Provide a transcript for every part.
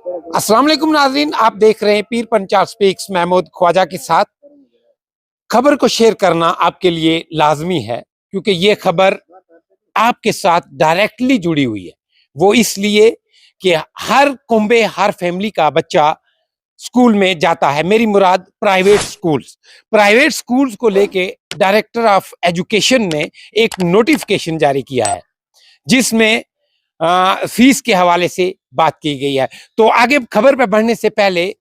अस्सलाम वालेकुम नाज़रीन, आप देख रहे हैं पीर पंचाल स्पीक्स महमूद ख्वाजा के साथ। खबर को शेयर करना आपके लिए लाजमी है क्योंकि ये खबर आपके साथ डायरेक्टली जुड़ी हुई है। वो इसलिए कि हर कुंबे हर फैमिली का बच्चा स्कूल में जाता है। मेरी मुराद प्राइवेट स्कूल्स को लेके डायरेक्टर ऑफ एजुकेशन ने एक नोटिफिकेशन जारी किया है जिसमें फीस के हवाले से बात की गई है। तो आगे खबर पे बढ़ने से पहले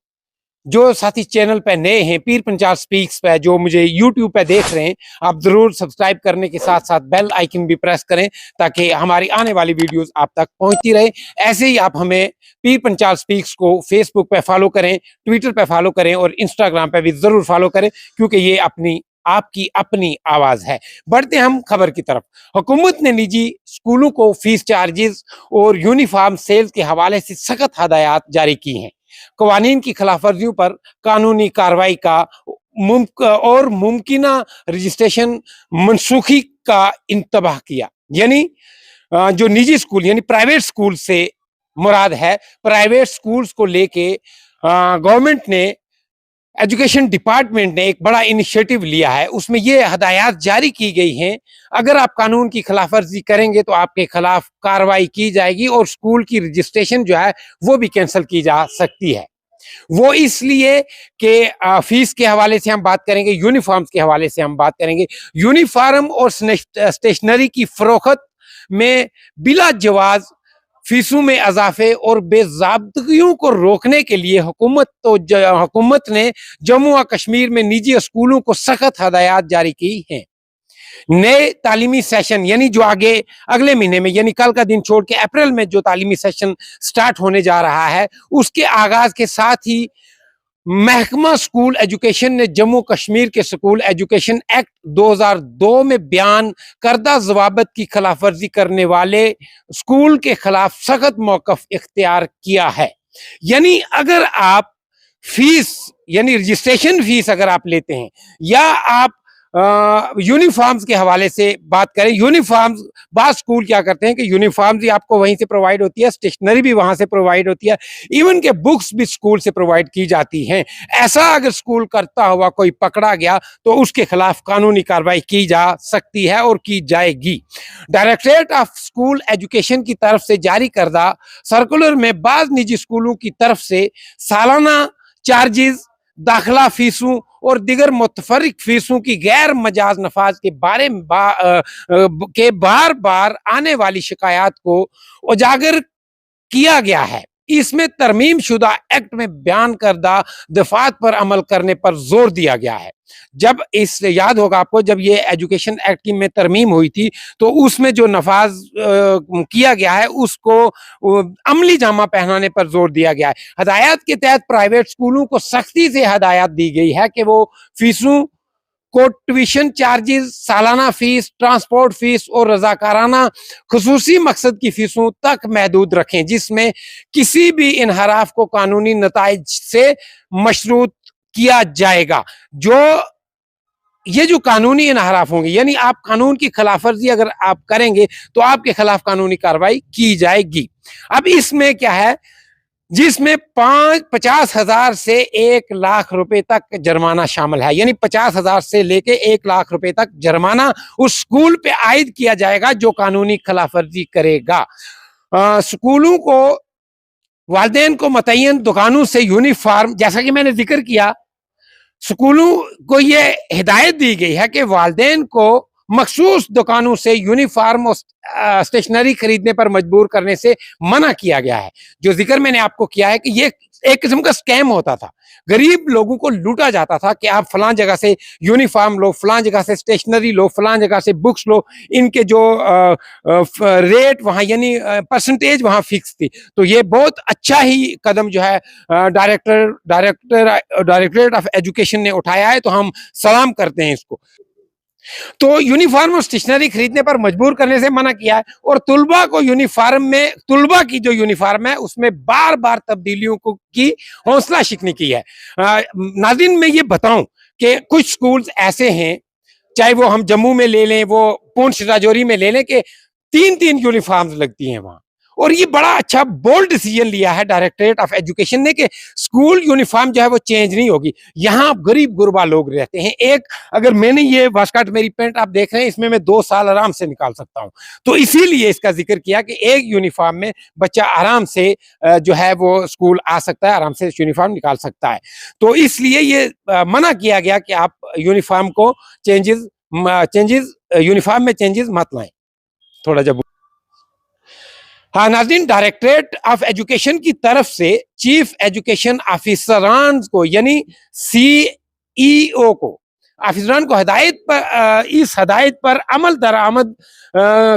जो साथी चैनल पे नए हैं, पीर पंचाल स्पीक्स पे जो मुझे यूट्यूब पे देख रहे हैं, आप जरूर सब्सक्राइब करने के साथ साथ बेल आइकन भी प्रेस करें ताकि हमारी आने वाली वीडियोस आप तक पहुंचती रहे। ऐसे ही आप हमें पीर पंचाल स्पीक्स को फेसबुक पे फॉलो करें, ट्विटर पे फॉलो करें और इंस्टाग्राम पे भी जरूर फॉलो करें क्योंकि ये आपकी अपनी आवाज है। बढ़ते हम खबर की तरफ। हुकूमत ने निजी स्कूलों को फीस चार्जेस और यूनिफॉर्म सेल के हवाले से सख्त हदायत जारी की हैं। कवानीन की खिलाफ वर्जियों पर कानूनी कार्रवाई का और मुमकिना रजिस्ट्रेशन मनसूखी का इंतबाह किया। यानी जो निजी स्कूल यानी प्राइवेट स्कूल से मुराद है, प्राइवेट स्कूल्स को लेके गवर्नमेंट ने एजुकेशन डिपार्टमेंट ने एक बड़ा इनिशिएटिव लिया है। उसमें ये हदायत जारी की गई हैं, अगर आप कानून की खिलाफ वर्जी करेंगे तो आपके खिलाफ कार्रवाई की जाएगी और स्कूल की रजिस्ट्रेशन जो है वो भी कैंसिल की जा सकती है। वो इसलिए कि फीस के हवाले से हम बात करेंगे, यूनिफॉर्म्स के हवाले से हम बात करेंगे। यूनिफॉर्म और स्टेशनरी की फरोख्त में बिला जवाज फीसों में इजाफे और बेज़ाब्तगियों को रोकने के लिए हुकूमत ने जम्मू और कश्मीर में निजी स्कूलों को सख्त हदायत जारी की हैं। नए तालीमी सेशन यानी जो अगले महीने में यानी कल का दिन छोड़ के अप्रैल में जो तालीमी सेशन स्टार्ट होने जा रहा है, उसके आगाज के साथ ही महकमा स्कूल एजुकेशन ने जम्मू कश्मीर के स्कूल एजुकेशन एक्ट 2002 में बयान करदा ज़वाबित की खिलाफ वर्जी करने वाले स्कूल के खिलाफ सख्त मौक़िफ़ इख्तियार किया है। यानी अगर आप फीस यानी रजिस्ट्रेशन फीस अगर आप लेते हैं या आप यूनिफॉर्म्स के हवाले से बात करें, यूनिफॉर्म्स बात स्कूल क्या करते हैं कि यूनिफॉर्म्स भी आपको वहीं से प्रोवाइड होती है, स्टेशनरी भी वहां से प्रोवाइड होती है, इवन के बुक्स भी स्कूल से प्रोवाइड की जाती हैं। ऐसा अगर स्कूल करता हुआ कोई पकड़ा गया तो उसके खिलाफ कानूनी कार्रवाई की जा सकती है और की जाएगी। डायरेक्टरेट ऑफ स्कूल एजुकेशन की तरफ से जारी करदा सर्कुलर में बाज निजी स्कूलों की तरफ से सालाना चार्जेस, दाखिला फीसों और दिगर मुतफरिक फीसों की गैर मजाज नफाज के बारे में बार बार आने वाली शिकायत को उजागर किया गया है। इसमें तरमीम शुदा एक्ट में बयान करदा दफात पर अमल करने पर जोर दिया गया है। जब याद होगा आपको, जब ये एजुकेशन एक्ट की में तरमीम हुई थी तो उसमें जो नफाज किया गया है उसको अमली जामा पहनाने पर जोर दिया गया है। हदायत के तहत प्राइवेट स्कूलों को सख्ती से हदायत दी गई है कि वो फीसों को ट्यूशन चार्जेस, सालाना फीस, ट्रांसपोर्ट फीस और रजाकाराना खुसूसी मकसद की फीसों तक महदूद रखें, जिसमें किसी भी इनहराफ को कानूनी नताइज से मशरूत किया जाएगा। ये जो कानूनी इनहराफ होंगे यानी आप कानून की खिलाफ वर्जी अगर आप करेंगे तो आपके खिलाफ कानूनी कार्रवाई की जाएगी। अब इसमें क्या है, जिसमें 50,000 से 1,00,000 रुपए तक जुर्माना शामिल है। यानी 50,000 से लेके 1,00,000 रुपए तक जुर्माना उस स्कूल पे आयद किया जाएगा जो कानूनी खिलाफ वर्जी करेगा। स्कूलों को वालिदैन को मुतय्यन दुकानों से यूनिफॉर्म, जैसा कि मैंने जिक्र किया, स्कूलों को ये हिदायत दी गई है कि वालिदैन को मखसूस दुकानों से यूनिफॉर्म और स्टेशनरी खरीदने पर मजबूर करने से मना किया गया है। जो जिक्र मैंने आपको किया है कि ये एक किस्म का स्कैम होता था, गरीब लोगों को लूटा जाता था कि आप फलां जगह से यूनिफॉर्म लो, फलां जगह से स्टेशनरी लो, फलां जगह से बुक्स लो, इनके जो रेट वहाँ यानी परसेंटेज वहाँ फिक्स थी। तो ये बहुत अच्छा ही कदम जो है डायरेक्टरेट ऑफ एजुकेशन ने उठाया है, तो हम सलाम करते हैं इसको। तो यूनिफॉर्म और स्टेशनरी खरीदने पर मजबूर करने से मना किया है और तुलबा को तुलबा की जो यूनिफॉर्म है उसमें बार बार तब्दीलियों की हौसला शिकनी की है। नाज़रीन, मैं ये बताऊं कि कुछ स्कूल्स ऐसे हैं, चाहे वो हम जम्मू में ले लें, वो पुंछ राजौरी में ले लें, कि 3-3 यूनिफॉर्म्स लगती हैं वहां اور یہ بڑا اچھا بولڈ ڈیسیجن لیا ہے ڈائریکٹریٹ آف ایجوکیشن نے کہ اسکول یونیفارم جو ہے وہ چینج نہیں ہوگی. یہاں غریب غربا لوگ رہتے ہیں. ایک اگر میں نے یہ واسکٹ میری پینٹ آپ دیکھ رہے ہیں اس میں 2 سال آرام سے نکال سکتا ہوں, تو اسی لیے اس کا ذکر کیا کہ ایک یونیفارم میں بچہ آرام سے جو ہے وہ اسکول آ سکتا ہے, آرام سے یونیفارم نکال سکتا ہے. تو اس لیے یہ منع کیا گیا کہ آپ یونیفارم کو چینجز یونیفارم میں چینجز مت لائیں. تھوڑا جب ہاں ناظرین, ڈائریکٹریٹ آف ایجوکیشن کی طرف سے چیف ایجوکیشن آفیسران کو یعنی CEO کو آفیسران کو اس ہدایت پر عمل درآمد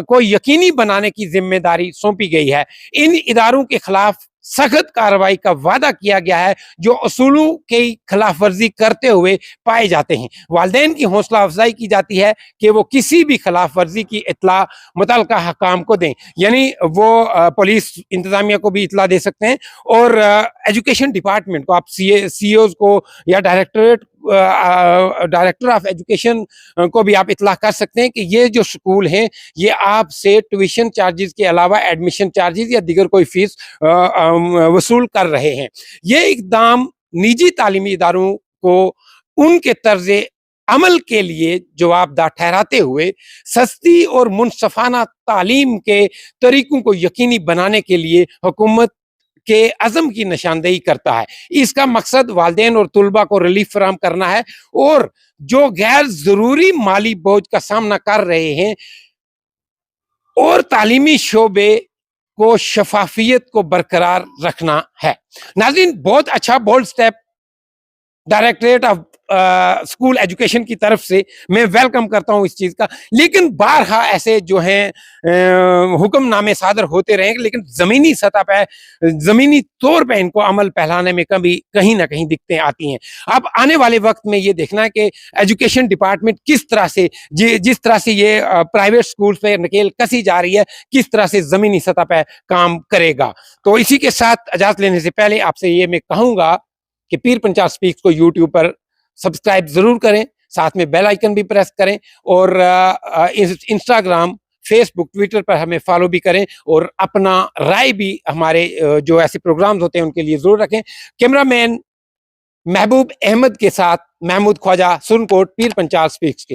کو یقینی بنانے کی ذمہ داری سونپی گئی ہے. ان اداروں کے خلاف سخت کارروائی کا وعدہ کیا گیا ہے جو اصولوں کی خلاف ورزی کرتے ہوئے پائے جاتے ہیں. والدین کی حوصلہ افزائی کی جاتی ہے کہ وہ کسی بھی خلاف ورزی کی اطلاع متعلقہ حکام کو دیں, یعنی وہ پولیس انتظامیہ کو بھی اطلاع دے سکتے ہیں, اور ایجوکیشن ڈپارٹمنٹ کو آپ CEOs کو یا ڈائریکٹر آف ایجوکیشن کو بھی آپ اطلاع کر سکتے ہیں کہ یہ جو سکول ہیں یہ آپ سے ٹیوشن چارجز کے علاوہ ایڈمیشن چارجز یا دیگر کوئی فیس وصول کر رہے ہیں. یہ اقدام نجی تعلیمی اداروں کو ان کے طرز عمل کے لیے جواب دہ ٹھہراتے ہوئے سستی اور منصفانہ تعلیم کے طریقوں کو یقینی بنانے کے لیے حکومت کے عزم کی نشاندہی کرتا ہے. اس کا مقصد والدین اور طلباء کو ریلیف فراہم کرنا ہے, اور جو غیر ضروری مالی بوجھ کا سامنا کر رہے ہیں اور تعلیمی شعبے کو شفافیت کو برقرار رکھنا ہے. ناظرین, بہت اچھا bold step directorate of school education کی طرف سے میں ویلکم کرتا ہوں اس چیز کا, لیکن بارہا ایسے جو ہیں حکم نامے صادر ہوتے رہیں, لیکن زمینی سطح پہ زمینی طور پہ ان کو عمل پہلانے میں کبھی کہیں نہ کہیں دقتیں آتی ہیں. اب آنے والے وقت میں یہ دیکھنا ہے کہ ایجوکیشن ڈپارٹمنٹ کس طرح سے جس طرح سے یہ پرائیویٹ اسکول پہ نکیل کسی جا رہی ہے کس طرح سے زمینی سطح پہ کام کرے گا. تو اسی کے ساتھ اجازت لینے سے پہلے آپ سے یہ میں کہوں گا کہ پیر پنچال سپیکس کو یوٹیوب پر سبسکرائب ضرور کریں, ساتھ میں بیل آئیکن بھی پریس کریں, اور انسٹاگرام, فیس بک, ٹویٹر پر ہمیں فالو بھی کریں, اور اپنا رائے بھی ہمارے جو ایسے پروگرامز ہوتے ہیں ان کے لیے ضرور رکھیں. کیمرہ مین محبوب احمد کے ساتھ محمود خواجہ, سرنکوٹ, پیر پنچال سپیکس کے.